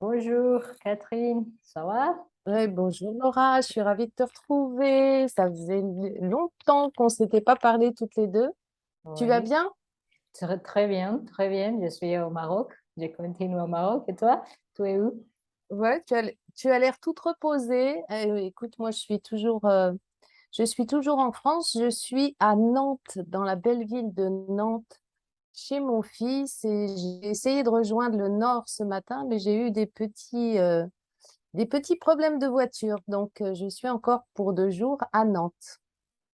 Bonjour Catherine, ça va? Ouais, bonjour Laura, je suis ravie de te retrouver. Ça faisait longtemps qu'on ne s'était pas parlé toutes les deux. Tu vas Oui, bien? très, très bien, très bien. Je suis au Maroc, je continue au Maroc. Et toi? Tu es où? Ouais, tu as l'air toute reposée. Écoute, moi, je suis toujours en France. Je suis à Nantes, dans la belle ville de Nantes, chez mon fils. Et j'ai essayé de rejoindre le nord ce matin, mais j'ai eu des petits problèmes de voiture. Donc, je suis encore pour 2 jours à Nantes.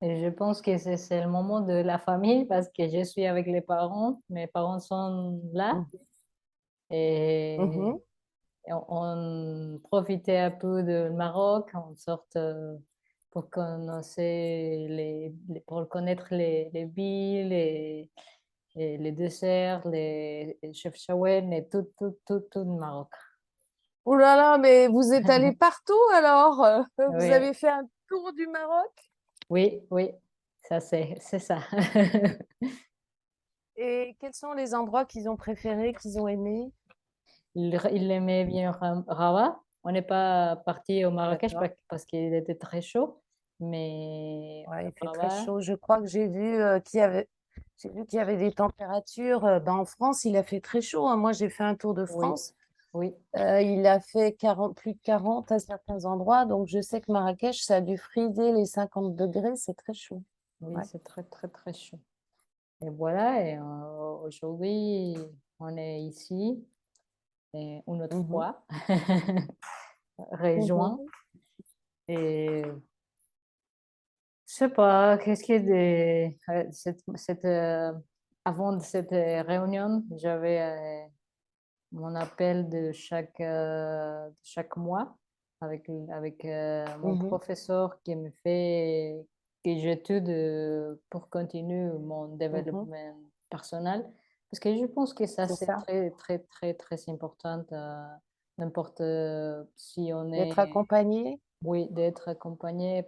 Et je pense que c'est le moment de la famille parce que je suis avec les parents. Mes parents sont là Mhm. et, Mhm. et on profitait un peu du Maroc, on sort pour connaître pour connaître les villes et les desserts, les chefchaouen et tout le Maroc. Ouh là là, mais vous êtes allé partout alors? Vous Oui, avez fait un tour du Maroc? oui, oui, ça c'est ça. Et quels sont les endroits qu'ils ont préférés, qu'ils ont aimés? Il aimait bien Rabat. On n'est pas parti au Marrakech D'accord. parce qu'il était très chaud, mais Ouais, il fait très Rabat, chaud. Je crois que j'ai vu qu'il y avait des températures. En France, il a fait très chaud, hein. Moi, j'ai fait un tour de oui, France. oui, Il a fait 40, plus de 40 à certains endroits. Donc, je sais que Marrakech, ça a dû friser les 50 degrés. C'est très chaud. oui, Ouais. c'est très très très chaud. Et voilà, et aujourd'hui, on est ici, et une autre Mhm. fois, rejoint. Mhm. Et je sais pas, qu'est-ce qui est avant de cette réunion, j'avais mon appel de chaque mois avec mon Mhm. professeur qui me fait que j'étudie pour continuer mon Mhm. développement personnel. Parce que je pense que ça, C'est c'est ça. très, très, très, très important. N'importe si on D'être est, accompagné. oui, d'être accompagné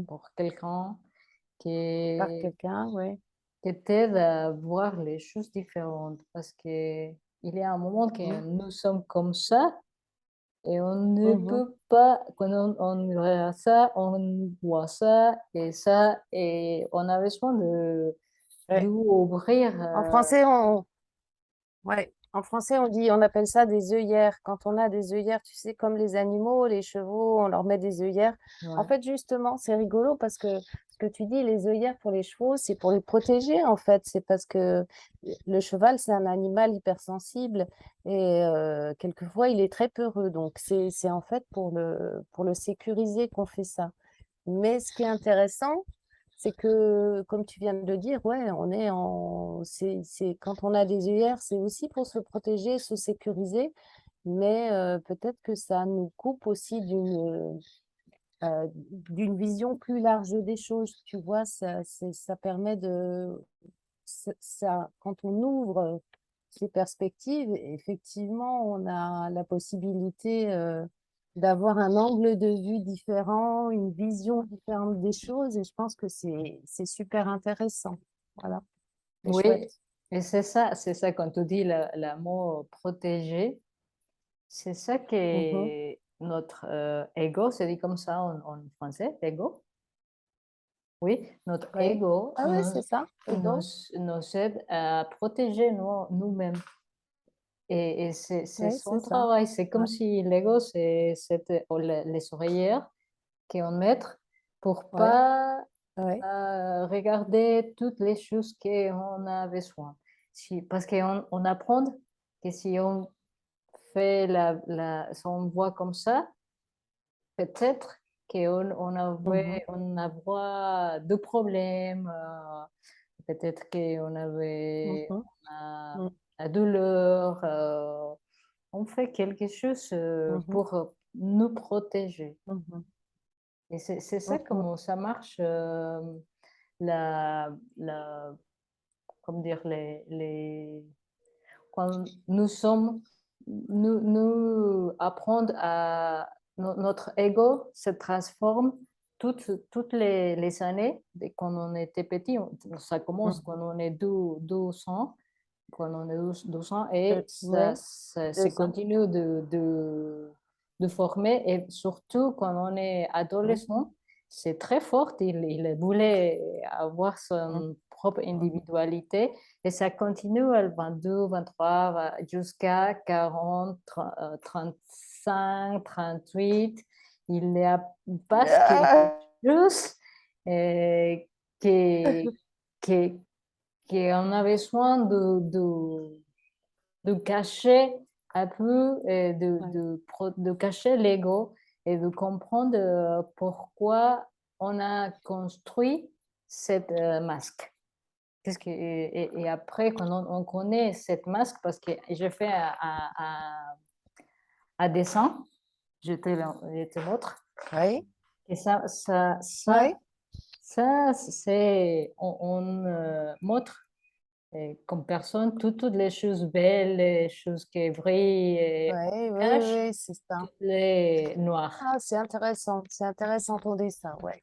pour quelqu'un Par qui, quelqu'un, oui. qui t'aide à voir les choses différentes. Parce que il y a un moment que Mhm. nous sommes comme ça et on ne Mhm. peut pas, quand on regarde ça, on voit ça, et on a besoin Ouais. d'ouvrir. En français, ouais. En français, on appelle ça des œillères. Quand on a des œillères, tu sais, comme les animaux, les chevaux, on leur met des œillères. En Ouais. fait, justement, c'est rigolo parce que ce que tu dis, les œillères pour les chevaux, c'est pour les protéger, en fait. C'est parce que le cheval, c'est un animal hypersensible et quelquefois, il est très peureux. Donc, c'est en fait pour le sécuriser qu'on fait ça. Mais ce qui est intéressant, c'est que, comme tu viens de le dire, ouais, quand on a des œillères, c'est aussi pour se protéger, se sécuriser, mais peut-être que ça nous coupe aussi d'une vision plus large des choses. Tu vois, ça permet quand on ouvre ces perspectives, effectivement, on a la possibilité d'avoir un angle de vue différent, une vision différente des choses, et je pense que c'est super intéressant. Voilà, c'est Oui, chouette. et c'est ça, quand tu dis le mot protéger, c'est ça Mhm. que notre ego, c'est dit comme ça en français, ego. Oui, notre Oui. ego Ah oui, c'est ça, nous, ego. nous aide à protéger nous-mêmes. Et c'est Oui, c'est son ça. travail. C'est comme Ouais. si l'ego, les oreillères qu'on met pour Ouais. pas Ouais. regarder toutes les choses qu'on a besoin. Parce qu'on apprend que si on fait si on voit comme ça, peut-être Mhm. on avait deux problèmes, peut-être qu'on avait Mhm. Mhm. la douleur, on fait quelque chose Mhm. pour nous protéger. Mhm. Et c'est ça Mhm. comment ça marche, la, la, comment dire, quand nous apprendre notre ego se transforme toutes les années, quand on était petit, ça commence Mhm. quand on est 12 ans, quand on est 12 ans et ça, Oui, ça se 2 ans. continue de former. Et surtout quand on est Mmh, adolescent, c'est très fort. Il voulait avoir mmh, son propre mmh. individualité et ça continue à 22, 23, jusqu'à 40, 35, 38. Il y a pas quelque Ah! chose euh, qui, qui, qu'on a besoin de cacher un peu, Ouais, de cacher l'ego et de comprendre pourquoi on a construit cette masque. Et après, quand on connaît cette masque, parce que j'ai fait un dessin, je te montre, oui, et oui, on montre comme personne toutes les choses belles, les choses qui brillent, et oui, on oui, cache oui, c'est ça. toutes les noires. Ah, c'est intéressant ton dessin, ouais.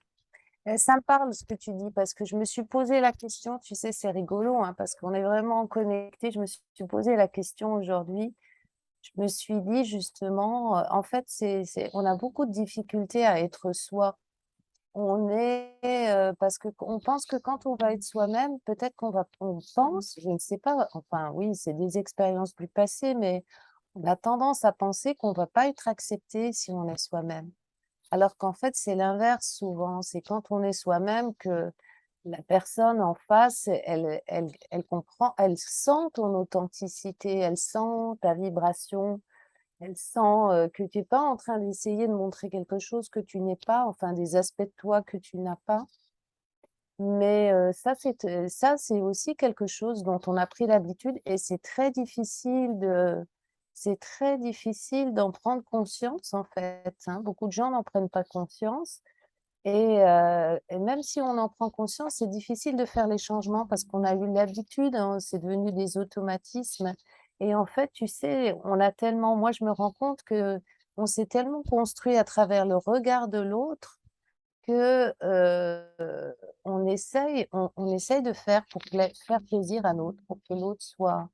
Ça me parle ce que tu dis parce que je me suis posé la question, tu sais, c'est rigolo, hein, parce qu'on est vraiment connectés. Je me suis posé la question aujourd'hui. Je me suis dit justement, en fait, on a beaucoup de difficultés à être soi. On est, parce que on pense que quand on va être soi-même, peut-être on pense, je ne sais pas, enfin oui, c'est des expériences du passé, mais on a tendance à penser qu'on va pas être accepté si on est soi-même. Alors qu'en fait, c'est l'inverse souvent. C'est quand on est soi-même que la personne en face, elle comprend, elle sent ton authenticité, elle sent ta vibration, elle sent, que tu es pas en train d'essayer de montrer quelque chose que tu n'es pas, enfin des aspects de toi que tu n'as pas. Mais, ça, c'est aussi quelque chose dont on a pris l'habitude et c'est très difficile d'en prendre conscience, en fait, hein. Beaucoup de gens n'en prennent pas conscience et même si on en prend conscience, c'est difficile de faire les changements parce qu'on a eu l'habitude, hein, c'est devenu des automatismes et en fait, tu sais, on a tellement moi, je me rends compte que on s'est tellement construit à travers le regard de l'autre que, on essaye de faire pour faire plaisir à l'autre, pour que l'autre soit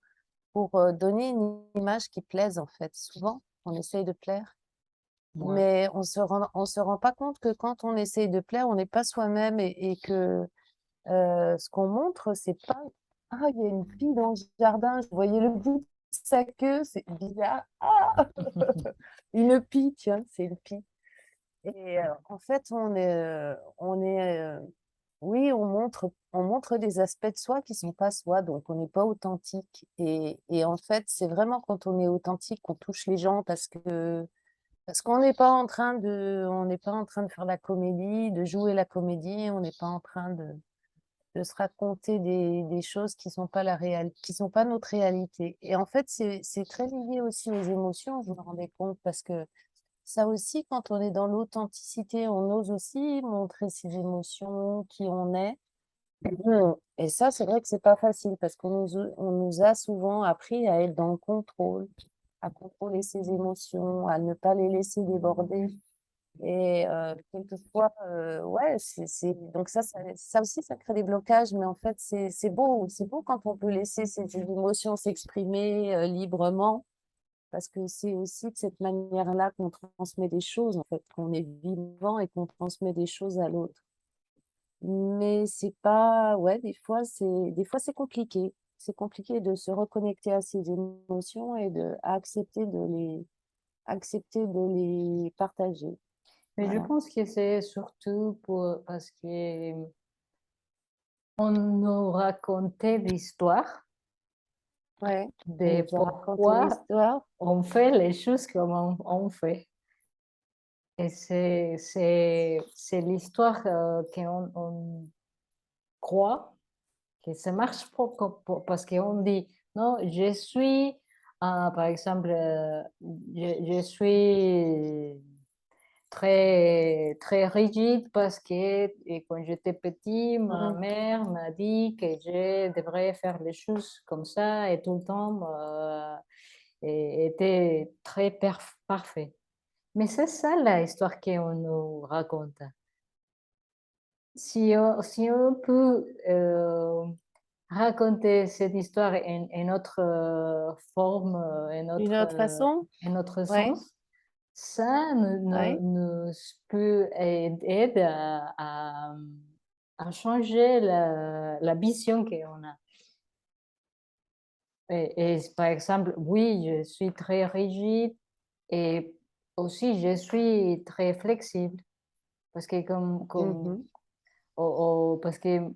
pour, donner une image qui plaise, en fait. Souvent, on essaye de plaire, Ouais. mais on se rend pas compte que quand on essaye de plaire, on n'est pas soi-même et que, ce qu'on montre, c'est pas: «Ah, il y a une fille dans le jardin, je voyais le bout de sa queue, c'est bizarre. Ah!» Une pie, tiens, c'est une pie. Et en fait, oui, on montre des aspects de soi qui sont pas soi, donc on n'est pas authentique et en fait, c'est vraiment quand on est authentique qu'on touche les gens parce qu'on n'est pas en train de faire la comédie, de jouer la comédie, on n'est pas en train de se raconter des choses qui sont pas notre réalité et en fait, c'est très lié aussi aux émotions, je me rendais compte parce que ça aussi, quand on est dans l'authenticité, on ose aussi montrer ses émotions, qui on est. Et ça, c'est vrai que c'est pas facile parce on nous a souvent appris à être dans le contrôle, à contrôler ses émotions, à ne pas les laisser déborder. Et quelquefois, ouais, donc ça aussi, ça crée des blocages, mais en fait, c'est beau quand on peut laisser ses émotions s'exprimer, librement. Parce que c'est aussi de cette manière-là qu'on transmet des choses, en fait, qu'on est vivant et qu'on transmet des choses à l'autre. Mais c'est pas ouais, des fois c'est compliqué. C'est compliqué de se reconnecter à ses émotions et accepter de les partager. Mais je Voilà. pense que c'est surtout parce que on nous racontait l'histoire Ouais, on de nous a raconté pourquoi l'histoire. on fait les choses comme on fait. Et c'est l'histoire on croit que ça marche pas parce qu'on dit, non, je suis, par exemple, je suis très, très rigide parce que et quand j'étais petit, ma Mmh. mère m'a dit que je devrais faire les choses comme ça et tout le temps était très parfait. Mais c'est ça la histoire qu'on nous raconte. Si on peut raconter cette histoire en autre forme, Une autre façon? en autre Ouais, sens, ça ouais. nous peut aider à changer la vision qu'on a. Et par exemple, oui, je suis très rigide et aussi je suis très flexible parce que Mhm. parce que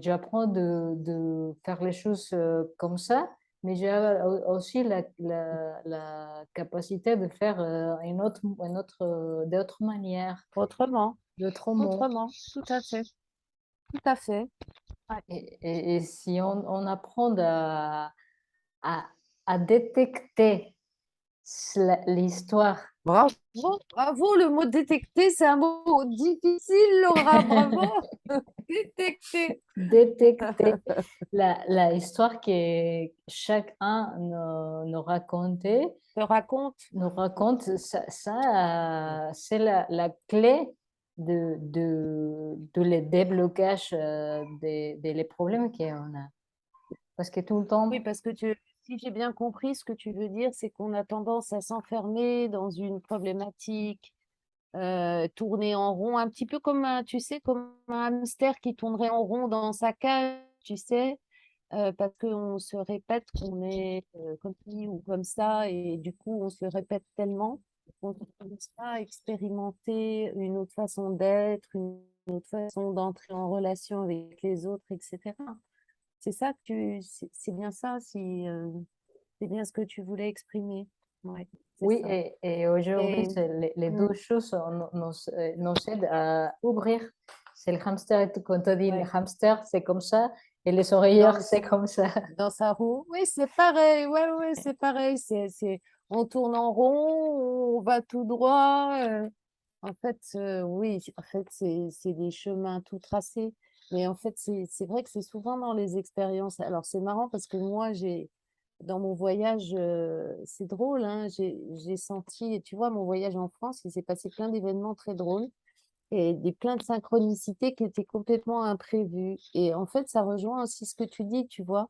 j'apprends de faire les choses comme ça, mais j'ai aussi la capacité de faire d'autres manières, Autrement, d'autres mots. autrement, tout à fait, tout à fait. Ouais. Et si on apprend à, à détecter l'histoire. Bravo, bravo, le mot détecter, c'est un mot difficile, Laura, bravo. Détecter. Détecter la histoire que chacun Te raconte. nous raconte, c'est la clé de les déblocages des problèmes qu'on a. Parce que tout le Oui, temps, parce que si j'ai bien compris, ce que tu veux dire, c'est qu'on a tendance à s'enfermer dans une problématique, tourner en rond, un petit peu comme tu sais, comme un hamster qui tournerait en rond dans sa cage, tu sais, parce qu'on se répète qu'on est comme ci ou comme ça, et du coup, on se le répète tellement qu'on ne commence pas à expérimenter une autre façon d'être, une autre façon d'entrer en relation avec les autres, etc. C'est ça que c'est bien ça, si, c'est bien ce que tu voulais exprimer. Ouais, c'est oui, ça. et aujourd'hui, Et, les mm, deux choses nous aident à ouvrir. C'est le hamster, quand on dit le ouais, hamster, c'est comme ça, et les oreilleurs, dans, c'est comme ça. dans sa roue. Oui, c'est pareil. Ouais, ouais, c'est pareil. On tourne en rond, on va tout droit. En fait, oui, en fait, c'est des chemins tout tracés. Mais en fait, c'est vrai que c'est souvent dans les expériences. Alors, c'est marrant parce que moi, dans mon voyage, c'est drôle, hein, j'ai senti, tu vois, mon voyage en France, il s'est passé plein d'événements très drôles et plein de synchronicités qui étaient complètement imprévues. Et en fait, ça rejoint aussi ce que tu dis, tu vois.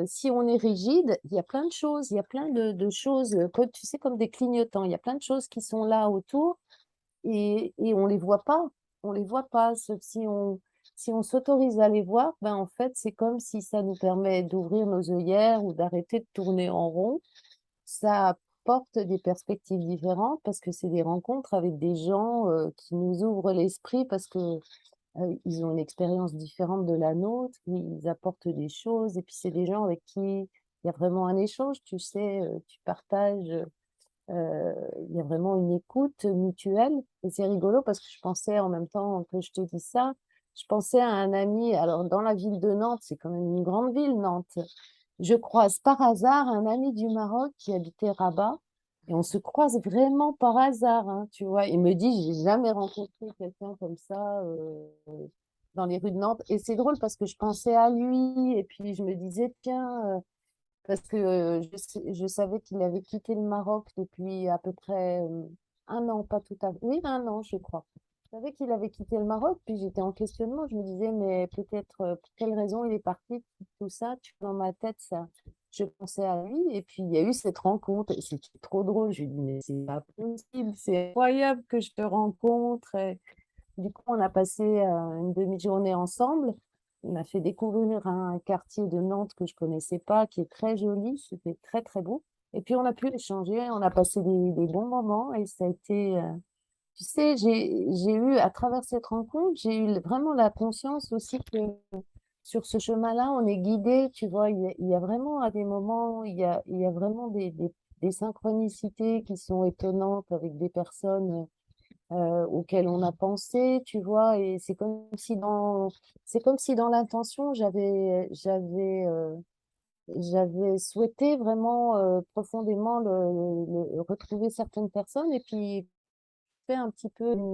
Si on est rigide, il y a plein de choses, il y a plein de choses, comme, tu sais, comme des clignotants. Il y a plein de choses qui sont là autour et on les voit pas. On les voit pas, sauf si on s'autorise à les voir, ben, en fait, c'est comme si ça nous permet d'ouvrir nos œillères ou d'arrêter de tourner en rond. Ça apporte des perspectives différentes parce que c'est des rencontres avec des gens, qui nous ouvrent l'esprit parce que, ils ont une expérience différente de la nôtre, ils apportent des choses et puis c'est des gens avec qui il y a vraiment un échange, tu sais, tu partages, il y a vraiment une écoute mutuelle et c'est rigolo parce que je pensais en même temps que je te dis ça, je pensais à un ami, alors dans la ville de Nantes, c'est quand même une grande ville, Nantes. Je croise par hasard un ami du Maroc qui habitait Rabat et on se croise vraiment par hasard, hein, tu vois. Il me dit, j'ai jamais rencontré quelqu'un comme ça dans les rues de Nantes. Et c'est drôle parce que je pensais à lui et puis je me disais, tiens, parce que je savais qu'il avait quitté le Maroc depuis à peu près un an, pas tout à fait, oui, un an, je crois. Je savais qu'il avait quitté le Maroc, puis j'étais en questionnement. Je me disais, mais peut-être pour quelle raison il est parti, tout ça. Dans ma tête, ça, je pensais à lui. Et puis il y a eu cette rencontre, et c'était trop drôle. Je lui ai dit, mais c'est pas possible, c'est incroyable que je te rencontre. Et du coup, on a passé une demi-journée ensemble. Il m'a fait découvrir un quartier de Nantes que je connaissais pas, qui est très joli, c'était très très beau. Et puis on a pu échanger, on a passé des bons moments et ça a été, tu sais, j'ai eu, à travers cette rencontre, j'ai eu vraiment la conscience aussi que sur ce chemin-là, on est guidé, tu vois, il y a vraiment à des moments, il y a vraiment des synchronicités qui sont étonnantes avec des personnes auxquelles on a pensé, tu vois, et c'est comme si dans l'intention, j'avais souhaité vraiment profondément retrouver certaines personnes et puis fait un petit peu d'une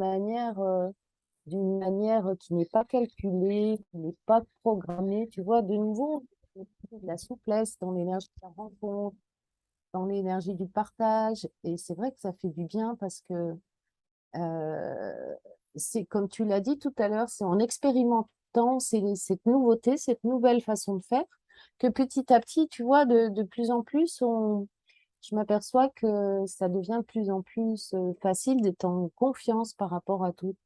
manière qui n'est pas calculée, qui n'est pas programmée, tu vois, de nouveau, de la souplesse dans l'énergie de la rencontre, dans l'énergie du partage, et c'est vrai que ça fait du bien parce que euh, c'est comme tu l'as dit tout à l'heure, c'est en expérimentant cette nouveauté, cette nouvelle façon de faire, que petit à petit, tu vois, de plus en plus, je m'aperçois que ça devient de plus en plus facile d'être en confiance par rapport à toutes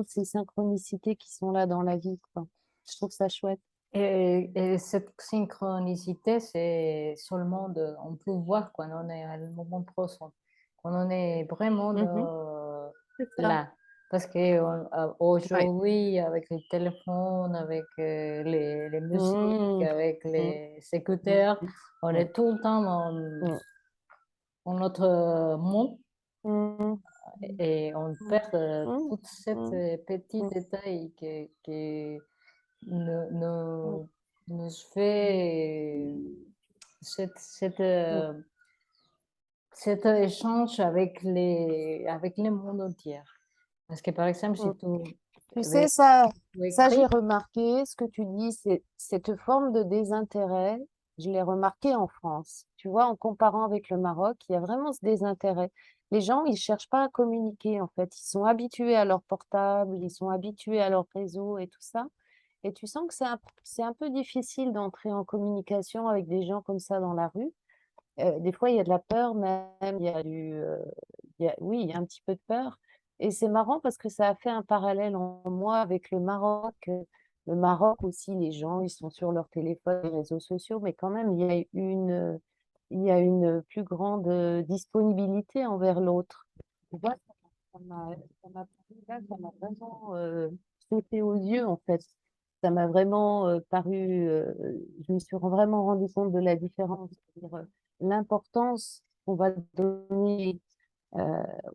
ces synchronicités qui sont là dans la vie, quoi. Je trouve ça chouette. Et cette synchronicité, c'est seulement on peut voir quand on est à le moment présent, quand on est vraiment Mhm, c'est ça. là. Parce que Ouais. aujourd'hui, avec le téléphone, avec les musiques, Mmh, avec mmh, les mmh, écouteurs, on mmh, est tout le temps mmh, dans notre monde mmh, et on mmh, perd mmh, tous ces mmh, petits mmh, détails qui nous, mmh, nous, nous fait cette, mmh, cet échange avec le monde entier. Parce que par exemple, mmh. si tu Tu sais, veux ça j'ai écrire, remarqué, ce que tu dis, c'est cette forme de désintérêt, je l'ai remarqué en France. Tu vois, en comparant avec le Maroc, il y a vraiment ce désintérêt. Les gens, ils cherchent pas à communiquer, en fait. Ils sont habitués à leur portable, ils sont habitués à leur réseau et tout ça. Et tu sens que c'est un peu difficile d'entrer en communication avec des gens comme ça dans la rue. Des fois, il y a de la peur même, il y a oui, il y a un petit peu de peur et c'est marrant parce que ça a fait un parallèle en moi avec le Maroc. Le Maroc aussi, les gens, ils sont sur leur téléphone, les réseaux sociaux, mais quand même, il y a une plus grande, disponibilité envers l'autre. Tu vois? Ça m'a ça m'a là, ça m'a vraiment, sauté aux yeux, en fait. Ça m'a vraiment, paru, je me suis vraiment rendu compte de la différence, c'est-à-dire, l'importance qu'on va donner, heu,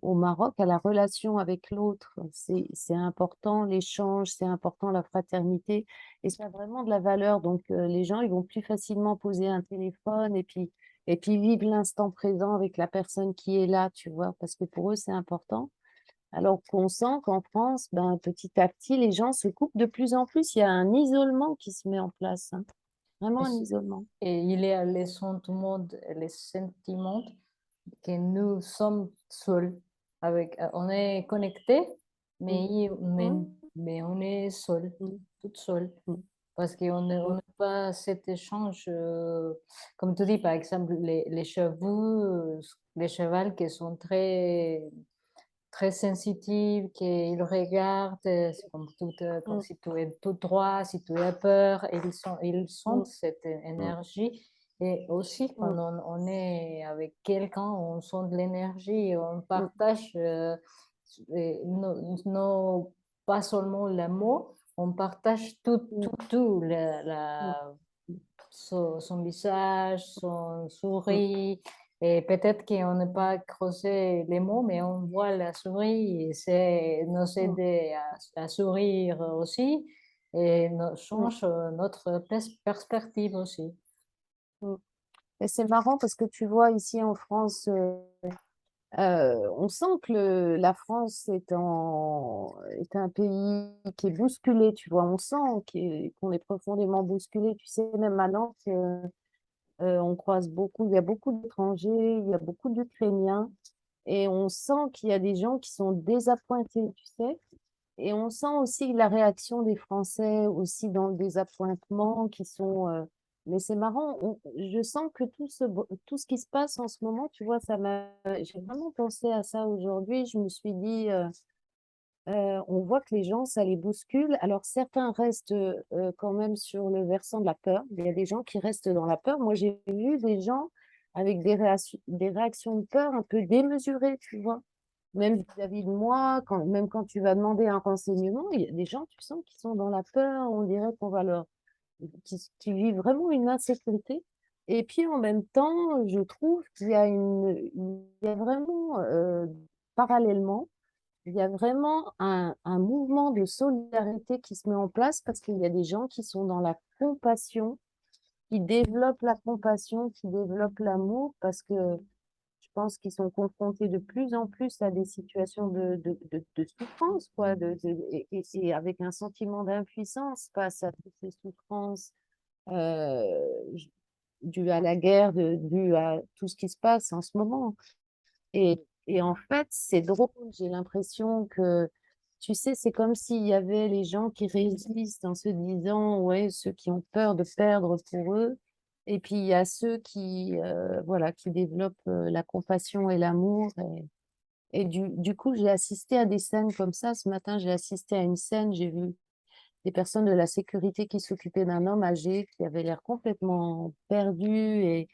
au Maroc à la relation avec l'autre. C'est important l'échange, c'est important la fraternité et ça a vraiment de la valeur donc les gens, ils vont plus facilement poser un téléphone et puis vivre l'instant présent avec la personne qui est là, tu vois? Parce que pour eux, c'est important. Alors qu'on sent qu'en France, ben, petit à petit, les gens se coupent de plus en plus. Il y a un isolement qui se met en place, hein, vraiment et, un isolement. et il y a les sentiments que nous sommes seuls. On est connectés, Mmh. mais, Mmh. mais on est seul, Mmh. toute seule. Mmh. Parce qu'on Mmh. n'a pas cet échange, comme tu dis, par exemple, les chevaux, les chevals qui sont très sensitifs, qu'ils regardent, c'est comme Mmh. si tu es tout droit, si tu as peur, et ils Mmh. sentent cette Mmh. énergie. Et aussi, quand Mmh. on est avec quelqu'un, on sent de l'énergie, on Mmh. partage pas seulement les mots, on partage Mmh. Mmh. son visage, son Mmh. souris. Et peut-être qu'on n'a pas creusé les mots, mais on voit la souris et c'est nous Mmh. aider à sourire aussi et Mmh. change notre perspective aussi. Mmh. Et c'est marrant parce que tu vois ici en France, on sent que la France est un pays qui est bousculé, tu vois? On sent qu'on est profondément bousculé. Tu sais, même à Nantes, on croise beaucoup il y a beaucoup d'étrangers, il y a beaucoup d'Ukrainiens et on sent qu'il y a des gens qui sont désappointés, tu sais? Et on sent aussi la réaction des Français aussi dans le désappointement qui sont, mais c'est marrant, je sens que tout ce qui se passe en ce moment, tu vois, j'ai vraiment pensé à ça aujourd'hui. Je me suis dit, on voit que les gens, ça les bouscule. Alors certains restent, quand même sur le versant de la peur. Il y a des gens qui restent dans la peur. Moi, j'ai vu des gens avec des réactions de peur un peu démesurées, tu vois? Même vis-à-vis de moi, même quand tu vas demander un renseignement, il y a des gens, tu sens, qui sont dans la peur. On dirait qu'on va leur qui vivent vraiment une insécurité et puis en même temps, je trouve qu'il y a vraiment, parallèlement il y a vraiment un mouvement de solidarité qui se met en place parce qu'il y a des gens qui sont dans la compassion, qui développent la compassion, qui développent l'amour parce que je pense qu'ils sont confrontés de plus en plus à des situations de souffrance, quoi, et avec un sentiment d'impuissance face à toutes ces souffrances, dues à la guerre, dues à tout ce qui se passe en ce moment. Et Et en fait, c'est drôle, j'ai l'impression que, tu sais, c'est comme s'il y avait les gens qui résistent en se disant, ouais, ceux qui ont peur de perdre pour eux, et puis il y a ceux qui, voilà, qui développent la compassion et l'amour. Et du coup, j'ai assisté à des scènes comme ça. Ce matin, j'ai assisté à une scène, j'ai vu des personnes de la sécurité qui s'occupaient d'un homme âgé qui avait l'air complètement perdu et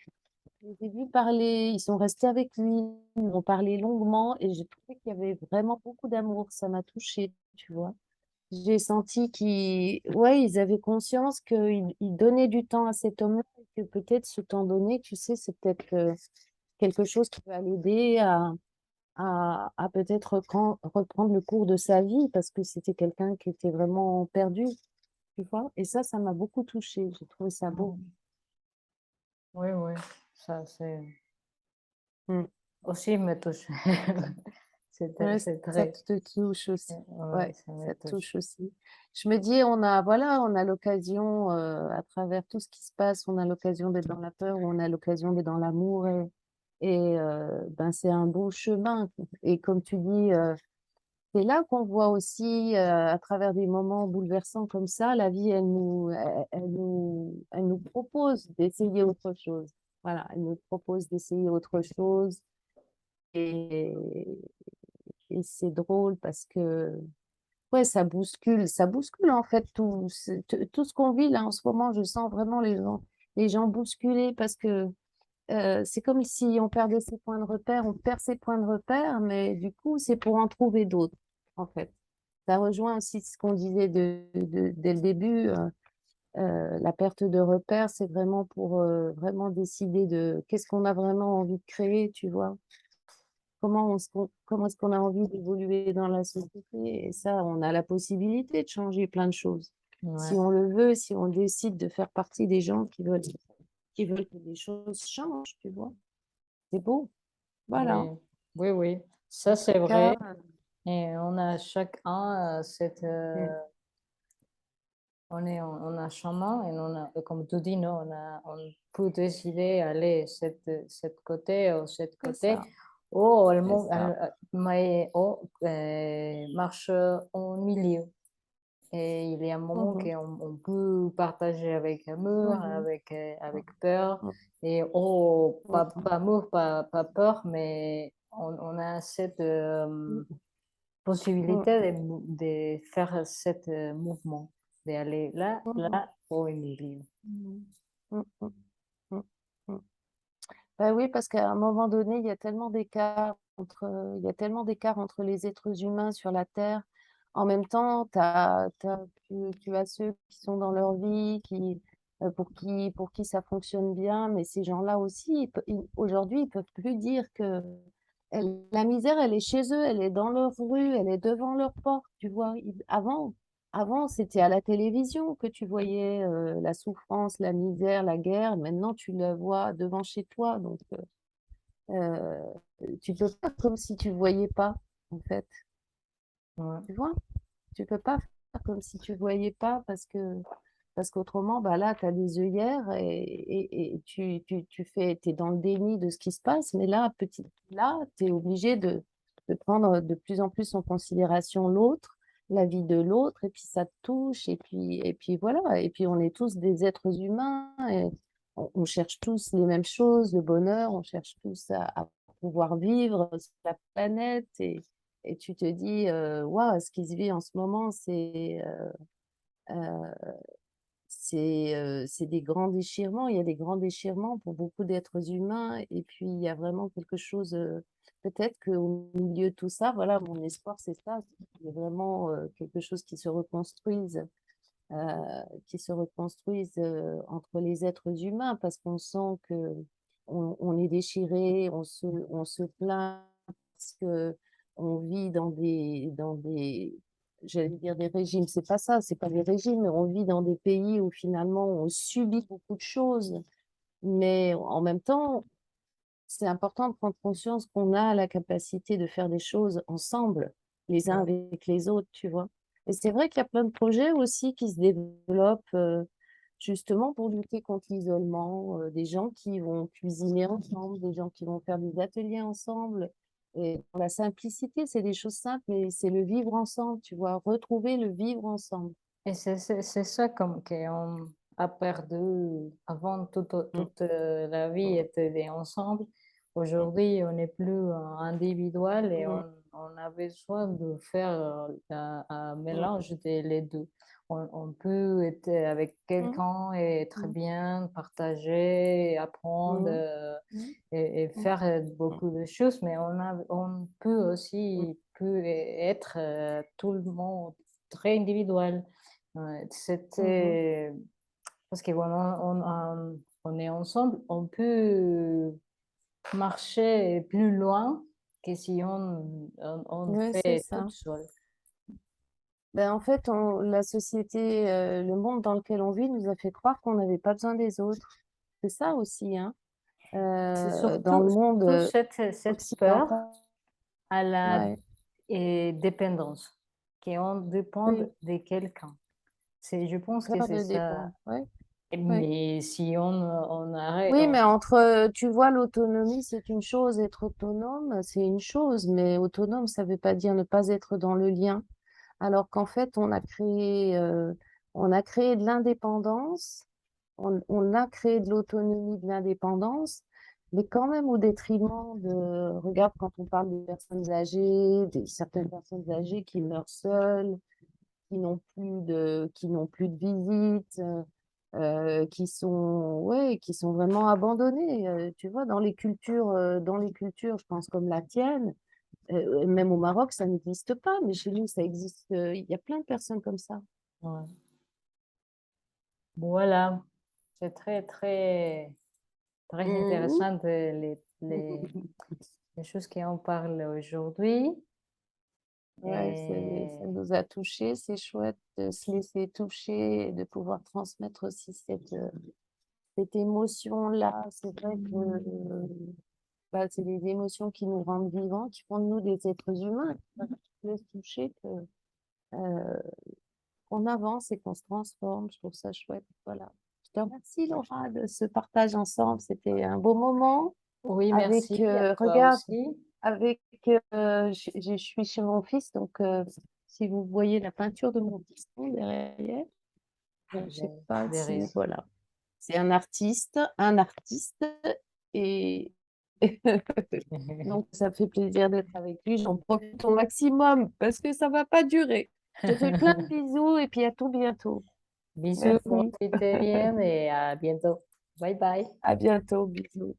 je les ai vus parler, ils sont restés avec lui, ils ont parlé longuement et j'ai trouvé qu'il y avait vraiment beaucoup d'amour. Ça m'a touchée, tu vois. J'ai senti qu'ils, ouais, ils avaient conscience qu'ils donnaient du temps à cet homme-là et que peut-être ce temps donné, tu sais, c'est peut-être quelque chose qui va l'aider à peut-être reprendre le cours de sa vie parce que c'était quelqu'un qui était vraiment perdu, tu vois. Et ça m'a beaucoup touchée. J'ai trouvé ça beau. Mhm. Oui, oui, ça c'est Mm. aussi me touche. Ouais, C'est ça très, te touche aussi. ouais, Ouais, ça me ça te touche. touche aussi. Je me dis, on a, voilà, on a l'occasion, à travers tout ce qui se passe, on a l'occasion d'être dans la peur, on a l'occasion d'être dans l'amour ben, c'est un beau chemin. Et comme tu dis, c'est là qu'on voit aussi, à travers des moments bouleversants comme ça, la vie, elle nous propose d'essayer autre chose. Voilà, elle nous propose d'essayer autre chose. Et, et c'est drôle parce que, ouais, ça bouscule en fait tout, tout ce qu'on vit là en ce moment. Je sens vraiment les gens bousculés parce que c'est comme si on perdait ses points de repère, on perd ses points de repère, mais du coup, c'est pour en trouver d'autres, en fait. Ça rejoint aussi ce qu'on disait dès le début. La perte de repère, c'est vraiment pour vraiment décider de qu'est-ce qu'on a vraiment envie de créer, tu vois. Comment est-ce qu'on a envie d'évoluer dans la société? Et ça, on a la possibilité de changer plein de choses. Si Ouais, on le veut, si on décide de faire partie des gens qui veulent que des choses changent, tu vois. C'est beau. Voilà. oui, oui, oui, En ça tout c'est cas, vrai. Et on a chacun cette, mm, on a chemin et on a, comme tu dis, non, on peut décider d'aller cette côté ou cette c'est côté. ça, Ou c'est ça. mais marche en milieu. Et il y a un moment Mhm, qu'on on peut partager avec amour, mhm, avec peur. mhm, Et oh, mhm, pas amour, pas peur, mais on a cette mhm, possibilité de faire ce mouvement, d'aller là, mhm, là, au milieu. mhm, mhm, mhm, mhm, mhm. Bah oui, parce qu'à un moment donné, il y a tellement d'écart entre les êtres humains sur la Terre. En même temps, tu as ceux qui sont dans leur vie, pour qui ça fonctionne bien, mais ces gens-là aussi, aujourd'hui, ils peuvent plus dire que la misère, elle est chez eux, elle est dans leur rue, elle est devant leur porte, tu vois. Avant, c'était à la télévision que tu voyais la souffrance, la misère, la guerre. Maintenant, tu la vois devant chez toi. Donc, tu peux pas comme si tu voyais pas, en fait. Ouais, Tu vois? Tu peux pas faire comme si tu voyais pas parce qu'autrement, bah là, tu as des œillères et t'es dans le déni de ce qui se passe. Mais là, tu es obligé de prendre de plus en plus en considération l'autre, la vie de l'autre, et puis ça te touche, et puis voilà. Et puis on est tous des êtres humains et on cherche tous les mêmes choses, le bonheur, on cherche tous à pouvoir vivre sur la planète et tu te dis, waouh, ce qui se vit en ce moment, euh, c'est des grands déchirements. Il y a des grands déchirements pour beaucoup d'êtres humains. Et puis, il y a vraiment quelque chose, peut-être qu'au milieu de tout ça, voilà, mon espoir, c'est ça. Il y a vraiment quelque chose qui se reconstruise entre les êtres humains parce qu'on sent que on est déchiré, on se plaint parce que on vit dans des, j'allais dire des régimes, c'est pas ça, c'est pas des régimes, mais on vit dans des pays où finalement on subit beaucoup de choses, mais en même temps, c'est important de prendre conscience qu'on a la capacité de faire des choses ensemble, les uns ouais, avec les autres, tu vois. Et c'est vrai qu'il y a plein de projets aussi qui se développent justement pour lutter contre l'isolement, des gens qui vont cuisiner ensemble, des gens qui vont faire des ateliers ensemble. Et dans la simplicité, c'est des choses simples, mais c'est le vivre ensemble, tu vois, retrouver le vivre ensemble. Et c'est ça comme qu'on a perdu. Avant, Mm. toute la vie était ensemble. Aujourd'hui, on n'est plus individuel et Mm. on a besoin de faire un Mm. mélange des les deux. On peut être avec Mm. quelqu'un et très Mm. bien partager, apprendre Mm. Mm. et Mm. faire beaucoup de choses, mais on peut Mm. aussi peut être tout le monde très individuel. Ouais, Mhm. c'était parce que quand on est ensemble, on peut marcher plus loin que si on Ouais, c'est fait tout ça. seul. Ben, en fait, la société, le monde dans lequel on vit nous a fait croire qu'on n'avait pas besoin des autres. C'est ça aussi, hein. C'est Dans le monde surtout cette peur occidental. à la Ouais, dépendance, qu'on dépend oui, de quelqu'un. Je pense que peur c'est de ça. dépendre. Ouais, ouais. Mais si on arrête, Oui, mais tu vois, l'autonomie, c'est une chose, être autonome, c'est une chose, mais autonome, ça veut pas dire ne pas être dans le lien. Alors qu'en fait, on a créé de l'indépendance, on a créé de l'autonomie, de l'indépendance, mais quand même au détriment regarde, quand on parle des personnes âgées, certaines personnes âgées qui meurent seules, qui n'ont plus de visite, qui sont vraiment abandonnées. Tu vois, dans les cultures, je pense comme la tienne, même au Maroc, ça n'existe pas, mais chez nous, ça existe. Il y a plein de personnes comme ça. ouais. Voilà, c'est très Mhm. intéressant les choses qu'on parle aujourd'hui. Ouais, ça Et nous a touchés, c'est chouette de se laisser toucher et de pouvoir transmettre aussi cette émotion-là. C'est vrai que bah, c'est des émotions qui nous rendent vivants, qui font de nous des êtres humains. Voilà, se laisse toucher, euh, qu'on avance et qu'on se transforme. Je trouve ça chouette. Voilà. Je te remercie, Laura, de ce partage ensemble. C'était un beau moment oui, merci avec, à toi regarde, aussi. avec, je suis chez mon fils, donc si vous voyez la peinture de mon fiston derrière, je sais pas Des si, raisons. voilà. C'est un artiste, et donc ça me fait plaisir d'être avec lui. J'en profite au maximum parce que ça va pas durer. Je te fais plein de bisous et puis à tout bientôt. Bisous, Merci. profitez bien et à bientôt. Bye bye. À bientôt. Bisous.